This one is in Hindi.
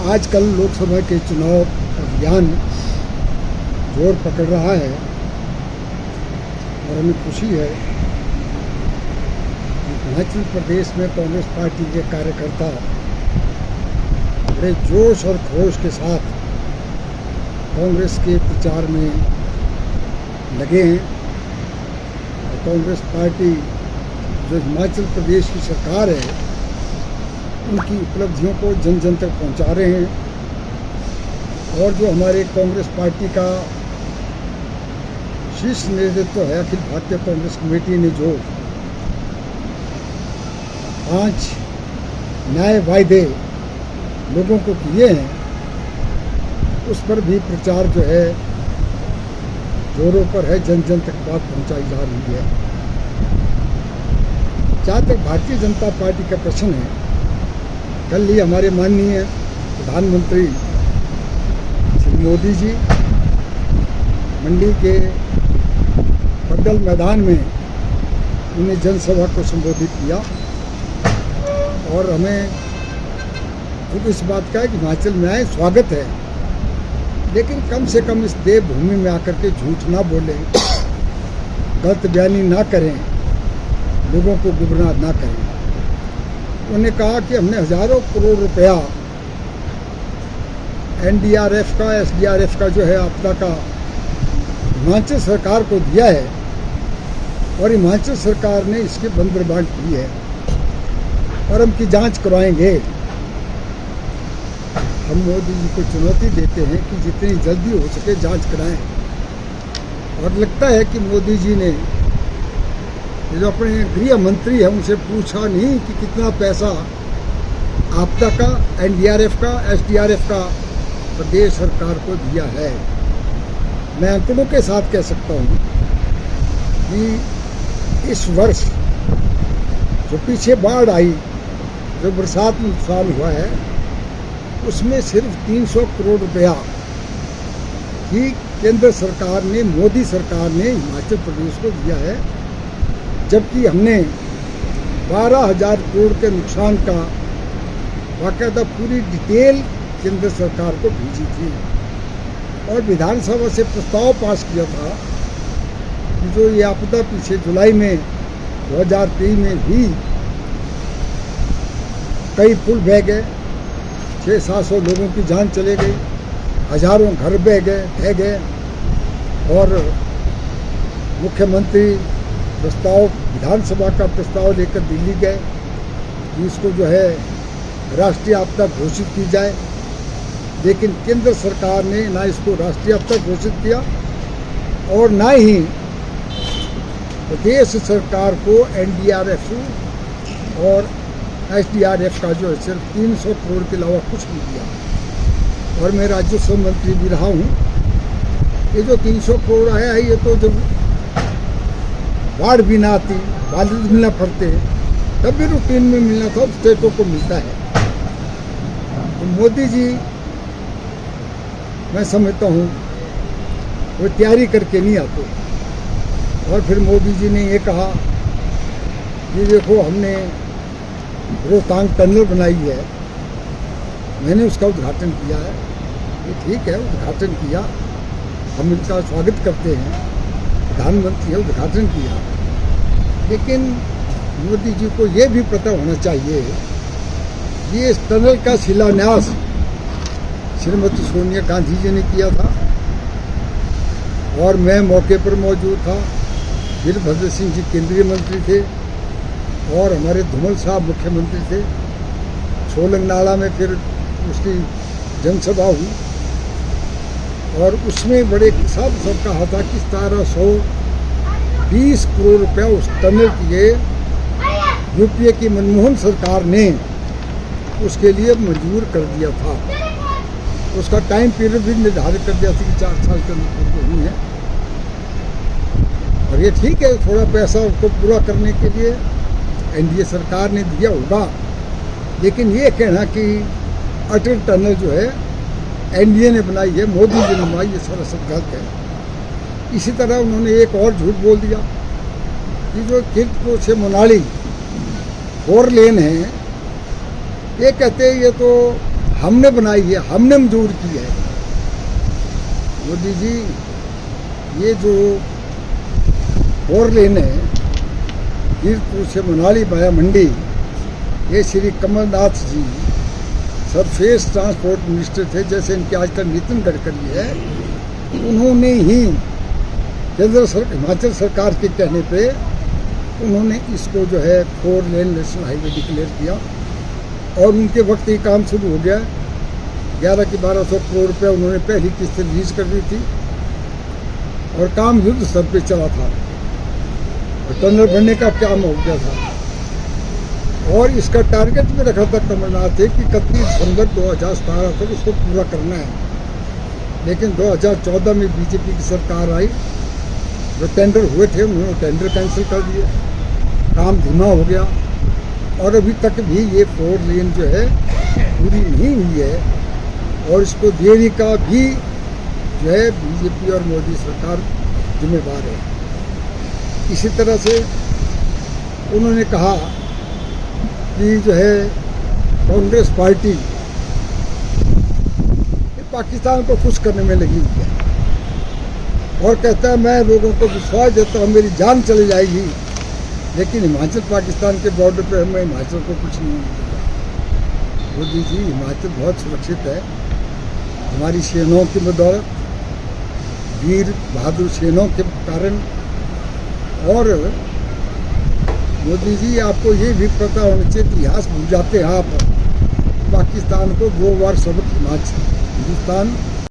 आजकल लोकसभा के चुनाव अभियान जोर पकड़ रहा है और हमें खुशी है कि हिमाचल प्रदेश में कांग्रेस पार्टी के कार्यकर्ता बड़े जोश और खरोश के साथ कांग्रेस के प्रचार में लगे हैं। और कांग्रेस पार्टी जो हिमाचल प्रदेश की सरकार है उनकी उपलब्धियों को जन जन तक पहुंचा रहे हैं। और जो हमारे कांग्रेस पार्टी का शीर्ष नेतृत्व है, अखिल भारतीय कांग्रेस कमेटी ने जो 5 न्याय वायदे लोगों को किए हैं, उस पर भी प्रचार जो है जोरों पर है, जन जन तक बात पहुंचाई जा रही है। जहाँ तक भारतीय जनता पार्टी का प्रश्न है, कल ही हमारे माननीय प्रधानमंत्री श्री मोदी जी मंडी के पड्डल मैदान में उन्हें जनसभा को संबोधित किया और हमें खुद इस बात का है कि हिमाचल में आए, स्वागत है, लेकिन कम से कम इस देवभूमि में आकर के झूठ ना बोलें, गलत बयानी ना करें, लोगों को गुमराह ना करें। उन्होंने कहा कि हमने हजारों करोड़ रुपया एनडीआरएफ का, एसडीआरएफ का जो है आपदा का हिमाचल सरकार को दिया है और हिमाचल सरकार ने इसकी बंदरबांट की है और हम की जांच करवाएंगे। हम मोदी जी को चुनौती देते हैं कि जितनी जल्दी हो सके जांच कराएं। और लगता है कि मोदी जी ने जो अपने गृह मंत्री है उनसे पूछा नहीं कि कितना पैसा आपदा का, एनडीआरएफ का, एसडीआरएफ का प्रदेश सरकार को दिया है। मैं आंकड़ों के साथ कह सकता हूँ कि इस वर्ष जो पीछे बाढ़ आई, जो बरसात में नुकसान हुआ है, उसमें सिर्फ 300 करोड़ रुपया ही केंद्र सरकार ने, मोदी सरकार ने हिमाचल प्रदेश को दिया है, जबकि हमने 12,000 करोड़ के नुकसान का बाकायदा पूरी डिटेल केंद्र सरकार को भेजी थी और विधानसभा से प्रस्ताव पास किया था कि जो ये आपदा पीछे जुलाई में 2023 में भी कई पुल बह गए, 600-700 लोगों की जान चले गई, हजारों घर बह गए और मुख्यमंत्री प्रस्ताव, विधानसभा का प्रस्ताव लेकर दिल्ली गए कि इसको जो है राष्ट्रीय आपदा घोषित की जाए, लेकिन केंद्र सरकार ने ना इसको राष्ट्रीय आपदा घोषित किया और ना ही प्रदेश सरकार को एनडीआरएफ और एसडीआरएफ का जो है सिर्फ 300 करोड़ के अलावा कुछ नहीं दिया। और मैं राजस्व मंत्री भी रहा हूँ। ये जो 300 करोड़ आया है, ये तो जब बाढ़ भी ना आती, बादल मिलना पड़ते, तब भी रूटीन में मिलना था, स्टेटों को मिलता है। तो मोदी जी, मैं समझता हूँ, वो तैयारी करके नहीं आते। और फिर मोदी जी ने ये कहा कि देखो हमने रोहतांग टनल बनाई है, मैंने उसका उद्घाटन किया है। ये ठीक है, उद्घाटन किया, हम इनका स्वागत करते हैं, प्रधानमंत्री ने उद्घाटन किया, लेकिन मोदी जी को ये भी पता होना चाहिए कि इस टनल का शिलान्यास श्रीमती सोनिया गांधी जी ने किया था और मैं मौके पर मौजूद था। वीरभद्र सिंह जी केंद्रीय मंत्री थे और हमारे धूमल साहब मुख्यमंत्री थे। सोलंग नाला में फिर उसकी जनसभा हुई और उसमें बड़े साफ सब कहा था कि 1720 करोड़ रुपया उस टनल के यूपीए की मनमोहन सरकार ने उसके लिए मंजूर कर दिया था। उसका टाइम पीरियड भी निर्धारित कर दिया था कि 4 साल के अंदर हुई है। और ये ठीक है, थोड़ा पैसा उसको पूरा करने के लिए एनडीए सरकार ने दिया होगा, लेकिन ये कहना कि अटल टनल जो है एनडीए ने बनाई है, मोदी जी ने बनाई, ये सारा सब गलत है। इसी तरह उन्होंने एक और झूठ बोल दिया कि जो कीरतपुर से मनाली 4 लेन है, ये कहते हैं ये तो हमने बनाई है, हमने मंजूर की है। मोदी जी, ये जो 4 लेन है कीरतपुर से मनाली वाया मंडी, ये श्री कमलनाथ जी सरफेस ट्रांसपोर्ट मिनिस्टर थे, जैसे इनके आजकल नितिन गडकरी है, उन्होंने ही हिमाचल सरकार के कहने पे उन्होंने इसको जो है 4 लेन नेशनल हाईवे डिक्लेयर किया और उनके वक्त ही काम शुरू हो गया। 11 की 1200 करोड़ रुपये उन्होंने पहली किस्त रिलीज कर दी थी और काम युद्ध स्तर पे चला था और टेंडर भरने का काम हो गया था और इसका टारगेट में रखा था कमलनाथ ने कि 31 दिसंबर 2017 तक उसको पूरा करना है। लेकिन 2014 में बीजेपी की सरकार आई, जो टेंडर हुए थे उन्होंने टेंडर कैंसिल कर दिए, काम धीमा हो गया और अभी तक भी ये 4 लेन जो है पूरी नहीं हुई है और इसको देरी का भी जो है बीजेपी और मोदी सरकार जिम्मेदार है। इसी तरह से उन्होंने कहा कि जो है कांग्रेस पार्टी पाकिस्तान को खुश करने में लगी हुई है और कहता है मैं लोगों को विश्वास देता हूँ मेरी जान चली जाएगी, लेकिन हिमाचल पाकिस्तान के बॉर्डर पे हमें हिमाचल को कुछ नहीं मिलेगा। मोदी जी, हिमाचल बहुत सुरक्षित है हमारी सेनाओं की बदौलत, वीर बहादुर सेनाओं के कारण। और मोदी जी, आपको ये भी पता होना चाहिए, इतिहास भूल जाते हैं आप, पाकिस्तान को 2 बार सबक हिंदुस्तान